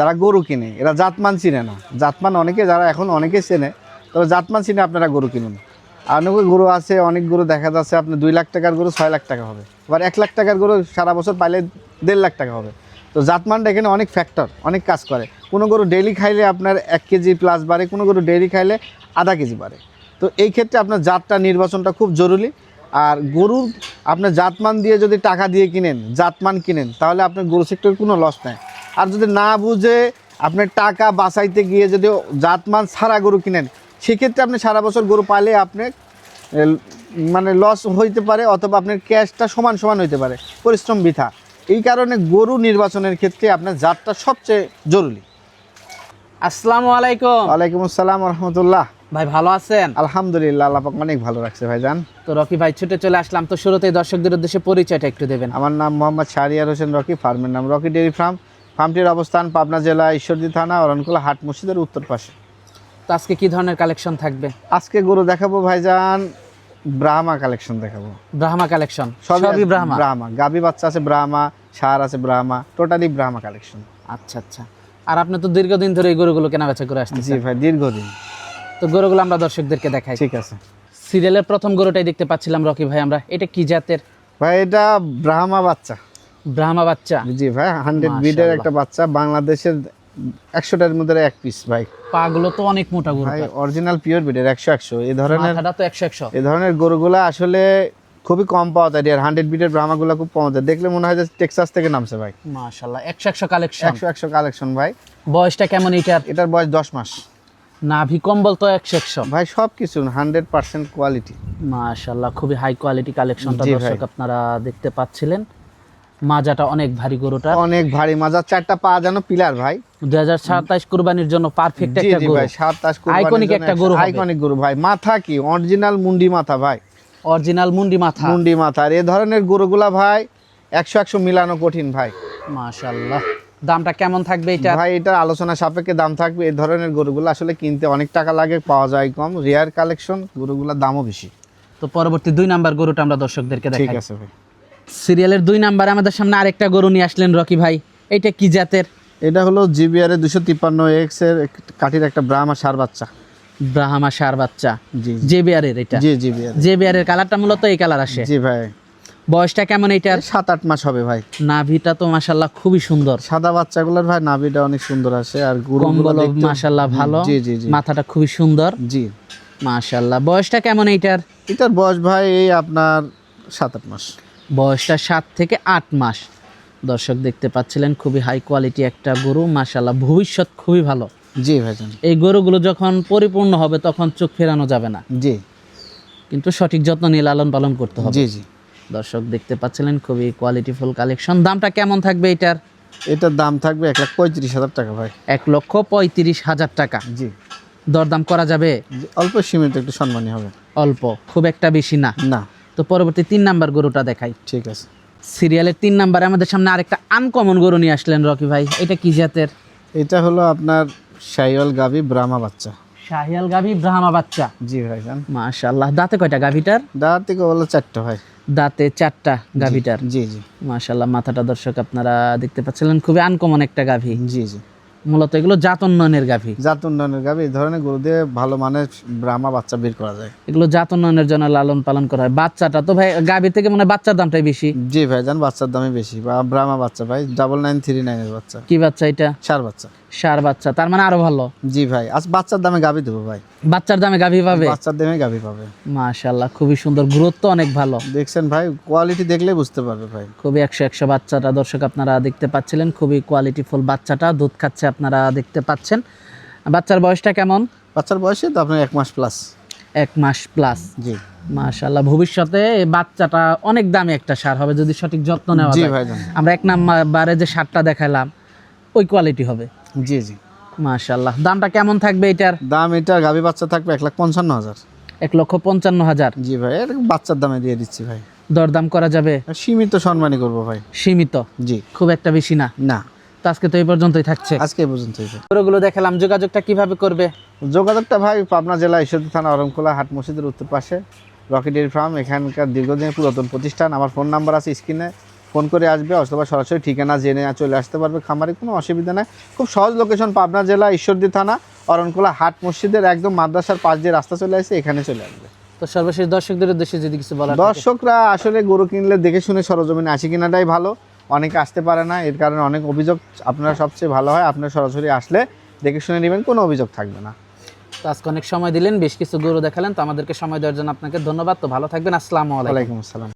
যারা গরু কিনে এরা জাতমান চিনে না, জাতমান অনেকে যারা এখন অনেকে চেনে, তবে জাতমান চিনে আপনারা গরু কিনুন। অনেক গরু আছে, অনেক গরু দেখা যাচ্ছে আপনি 2 লাখ টাকার গরু 6 লাখ টাকা হবে, আবার 1 লাখ টাকার গরু সারা বছর পাইলে 1.5 লাখ টাকা হবে। তো জাতমানটা এখানে অনেক ফ্যাক্টর, অনেক কাজ করে। কোনো গরু ডেইলি খাইলে আপনার 1 কেজি প্লাস বাড়ে, কোনো গরু ডেইলি খাইলে আধা কেজি বাড়ে। তো এই ক্ষেত্রে আপনার জাতটা নির্বাচনটা খুব জরুরি। আর গরুর আপনার জাতমান দিয়ে যদি টাকা দিয়ে কিনেন, জাতমান কিনেন, তাহলে আপনার গরু সেক্টরে কোনো লস নেই। আর যদি না বুঝে আপনার টাকা বাঁচাইতে গিয়ে যদি জাতমান ছাড়া গরু কিনেন, সেক্ষেত্রে আপনি সারা বছর গরু পালে আপনি মানে লস হইতে পারে, অথবা আপনার ক্যাশটা সমান সমান হইতে পারে, পরিশ্রম বৃথা। এই কারণে গরু নির্বাচনের ক্ষেত্রে আপনার জাতটা সবচেয়ে জরুরি। আসসালামু আলাইকুম। ওয়ালাইকুম আসসালাম রহমতুল্লাহ। ভাই ভালো আছেন? আলহামদুলিল্লাহ, আল্লাহ পাক অনেক ভালো রাখছে ভাইজান। তো রকি ভাই ছুটে চলে আসলাম, তো শুরুতেই দর্শকদের উদ্দেশ্যে পরিচয়টা একটু দেবেন। আমার নাম মোহাম্মদ শাহরিয়ার হোসেন রকি, ফার্মের নাম রকি ডেয়ারি ফার্ম। ফার্মটির অবস্থান পাবনা জেলা ঈশ্বরদী থানা অরণকুলা হাট মসজিদের উত্তর পাশে। তো আজকে কি ধরনের কালেকশন থাকবে? আজকে গরু দেখাবো ভাইজান, ব্রাহ্মা কালেকশন দেখাবো। ব্রাহ্মা কালেকশন, সবই সবই ব্রাহ্মা। ব্রাহ্মা, গাবি বাচ্চা আছে ব্রাহ্মা, ষাঁড় আছে ব্রাহ্মা, টোটালি ব্রাহ্মা কালেকশন। আচ্ছা আচ্ছা। আর আপনি তো দীর্ঘদিন ধরে এই গরুগুলো কেনাবেচা করে জি আসতেছেন। ভাই, দীর্ঘদিন। তো গরুগুলো আমরা দর্শকদেরকে দেখাই। ঠিক আছে। সিরিয়ালের প্রথম গরুটাই দেখতে পাচ্ছিলাম রকি ভাই আমরা, এটা কি জাতের? ভাই এটা ব্রাহ্মা বাচ্চা। ব্রাহ্মা বাচ্চা? জি ভাই, 100 ব্রিডের একটা বাচ্চা, বাংলাদেশের 100টার মধ্যে 1 পিস ভাই। পাগুলো তো অনেক মোটা গরু ভাই অরিজিনাল পিওর ব্রিডের 100 এই ধরনের, মাথাটা তো 100 এই ধরনের গরুগুলা আসলে খুবই কম পাওয়া যায়। আর 100 ব্রিডের ব্রাহ্মাগুলো খুব পাওয়া যায়, দেখলে মনে হয় যে টেক্সাস থেকে নামছে ভাই। মাশাআল্লাহ, 100 কালেকশন। 100 কালেকশন ভাই। বয়সটা কেমন এটার? এটার বয়স 10 মাস। নাভি কম্বল তো 100 ভাই সব কিছু 100% কোয়ালিটি। মাশাআল্লাহ, খুবই হাই কোয়ালিটি কালেকশনটা জি ভাই। দর্শক আপনারা দেখতে পাচ্ছিলেন। মাজাটা অনেক ভারী গরুটা, অনেক ভারী মাজা, 4টা পা যেন পিলার ভাই। 2027 কুরবানির জন্য পারফেক্ট জি একটা জি গরু। ভাই, 27 কুরবানির আইকনিক জন্য একটা গরু হবে। আইকনিক গরু ভাই। মাথা কি অরিজিনাল মুন্ডি মাথা ভাই, অরিজিনাল মুন্ডি মাথা। মুন্ডি মাথা। আর এই ধরনের গরুগুলা ভাই 100 মিলানো কঠিন ভাই। মাশাআল্লাহ। দামটা কেমন থাকবে এটা? ভাই এটা আলোচনা সাপেক্ষে দাম থাকবে। এই ধরনের গরুগুলো আসলে কিনতে অনেক টাকা লাগে, পাওয়া যায় কম, রেয়ার কালেকশন, গরুগুলোর দামও বেশি। তো পরবর্তী 2 নাম্বার গরুটা আমরা দর্শকদেরকে ঠিক দেখাই। আছে ভাই। সিরিয়ালের 2 নাম্বারে আমাদের সামনে আরেকটা গরু নিয়ে আসলেন রকি ভাই, এটা কি জাতের? এটা হলো জিবিআর 253X এর কাঠির একটা ব্রাহ্মা ষাঁড় বাচ্চা। ব্রাহ্মা ষাঁড় বাচ্চা, জি জেবিআর এর এটা? জি জিবিআর। জেবিআর এর কালারটা মূলত এই কালার আসে। জি ভাই। বয়সটা কেমন এটার? 7-8 মাস হবে ভাই। নাভিটা তো মাশাআল্লাহ খুবই সুন্দর। সাদা বাচ্চাগুলোর ভাই নাভিটা অনেক সুন্দর আসে, আর গরুগুলো কম্বল দেখতে মাশাআল্লাহ ভালো। জি জি জি। মাথাটা খুবই সুন্দর জি। মাশাআল্লাহ। বয়সটা কেমন এইটার? এটার বয়স ভাই এই আপনার 7-8 মাস। বয়সটা 7 থেকে 8 মাস। দর্শক দেখতে পাচ্ছিলেন, খুবই হাই কোয়ালিটি একটা গরু মাশাআল্লাহ, ভবিষ্যৎ খুবই ভালো। জি ভাইজান। এই গরুগুলো যখন পরিপূর্ণ হবে তখন চোখ ফেরানো যাবে না, জি কিন্তু সঠিক যত্ন নিয়ে লালন পালন করতে হবে। জি জি। দর্শক দেখতে পাচ্ছিলেন, খুবই কোয়ালিটিফুল কালেকশন। দামটা কেমন থাকবে এটার? এটার দাম থাকবে 1,35,000 টাকা ভাই। 1,35,000 টাকা। জি। দরদাম করা যাবে? জি, অল্প সীমিত, একটু সম্মানী হবে। অল্প, খুব একটা বেশি না। না। তো পরবর্তী 3 নাম্বার গরুটা দেখাই। ঠিক আছে। সিরিয়ালের 3 নাম্বারে আমাদের সামনে আরেকটা আনকমন গরু নিয়ে আসলেন রকি ভাই, এটা কি জাতের? এটা হলো আপনার শাহিওয়াল গাভী ব্রাহ্মা বাচ্চা। শাহিয়াল গাভী ব্রাহ্মা বাচ্চা। জি ভাইজান। মাশাআল্লাহ। দাঁতে কয়টা গাভীটার? দাঁত থেকে বলো 4টা ভাই। দাঁতে 4টা গাভীটার। জি জি মাশাআল্লাহ। মাথাটা দর্শক আপনারা দেখতে পাচ্ছিলেন, খুবই আনকমন একটা গাভী। জি জি। মূলত এগুলো জাত উন্নয়নের গাভী। জাত উন্নয়নের গাভী। এই ধরনের গরু দিয়ে ভালো মানের ব্রাহ্মা বাচ্চা বের করা যায়। এগুলো জাত উন্নয়নের জন্য লালন পালন করা হয়। বাচ্চাটা তো ভাই গাভী থেকে মনে হয় বাচ্চার দামটাই বেশি। জি ভাইজান, বাচ্চার দামই বেশি। বা ব্রাহ্মা বাচ্চা ভাই, 9939 এর বাচ্চা। কি বাচ্চা এটা? ষাঁড় বাচ্চা। ষাঁড় বাচ্চা, তার মানে আরো ভালো। জি ভাই, আজ বাচ্চার দামে গাভী দেবো ভাই। বাচ্চার দামে গাভী পাবে? বাচ্চার দামে গাভী পাবে। মাশাআল্লাহ, খুবই সুন্দর, গ্রোথ তো অনেক ভালো। দেখছেন ভাই, কোয়ালিটি দেখলেই বুঝতে পারবে ভাই। খুবই 100 বাচ্চাটা দর্শক আপনারা দেখতে পাচ্ছিলেন, খুবই কোয়ালিটিফুল বাচ্চাটা, দুধ খাচ্ছে আপনারা দেখতে পাচ্ছেন। বাচ্চার বয়সটা কেমন? বাচ্চার বয়সে তো আপনার 1 মাস প্লাস। 1 মাস প্লাস। জি। মাশাআল্লাহ, ভবিষ্যতে এই বাচ্চাটা অনেক দামি একটা সার হবে যদি সঠিক যত্ন নেওয়া জি যায়। ভাইজান। আমরা 1 নাম্বারে যে সারটা দেখালাম ওই কোয়ালিটি হবে। জি জি। মাশাআল্লাহ। দামটা কেমন থাকবে এটার? দাম এটা গাভী বাচ্চা থাকবে 1,55,000। 1,55,000। জি ভাই, এটা বাচ্চার দামে দিয়ে দিচ্ছি ভাই। দরদাম করা যাবে? সীমিত সম্মানই করবো ভাই। সীমিত, জি। খুব একটা বেশি না। না। তো আজকে তো এই পর্যন্তই থাকছে। আজকে এই পর্যন্তই ভাই। গরুগুলো দেখালাম, যোগাযোগটা কিভাবে করবে? যোগাযোগটা ভাই পাবনা জেলা ঈশ্বরদী থানা অরণকুলা হাট মসজিদের উত্তর পাশে রকি ডেয়ারি ফার্ম, এখানকার দীর্ঘদিনের পুরাতন প্রতিষ্ঠান। আমার ফোন নাম্বার আছে স্ক্রিনে, ফোন করে আসবে অথবা সরাসরি ঠিকানা জেনে চলে আসতে পারবে খামারে, কোনো অসুবিধা নাই। খুব সহজ লোকেশন, পাবনা জেলা ঈশ্বরদী থানা অরণকুলা হাট মসজিদের একদম মাদ্রাসার পাশ দিয়ে রাস্তা চলে আসে, এখানে চলে আসবে। তো সর্বশেষ দর্শকদের উদ্দেশ্যে যদি কিছু বলার থাকে। দর্শকরা আসলে গরু কিনলে দেখে শুনে সরজমিনে আসি কিনাটাই ভালো, অনেকে আসতে পারে না, এর কারণে অনেক অভিযোগ। আপনারা সবচেয়ে ভালো হয় আপনারা সরাসরি আসলে দেখে শুনে নেবেন, কোনো অভিযোগ থাকবে না। তো আজকে অনেক সময় দিলেন, বেশ কিছু গরু দেখালেন, তো আমাদেরকে সময় দেওয়ার জন্য আপনাকে ধন্যবাদ। তো ভালো থাকবেন, আসসালামু আলাইকুম। ওয়ালাইকুম আসসালাম।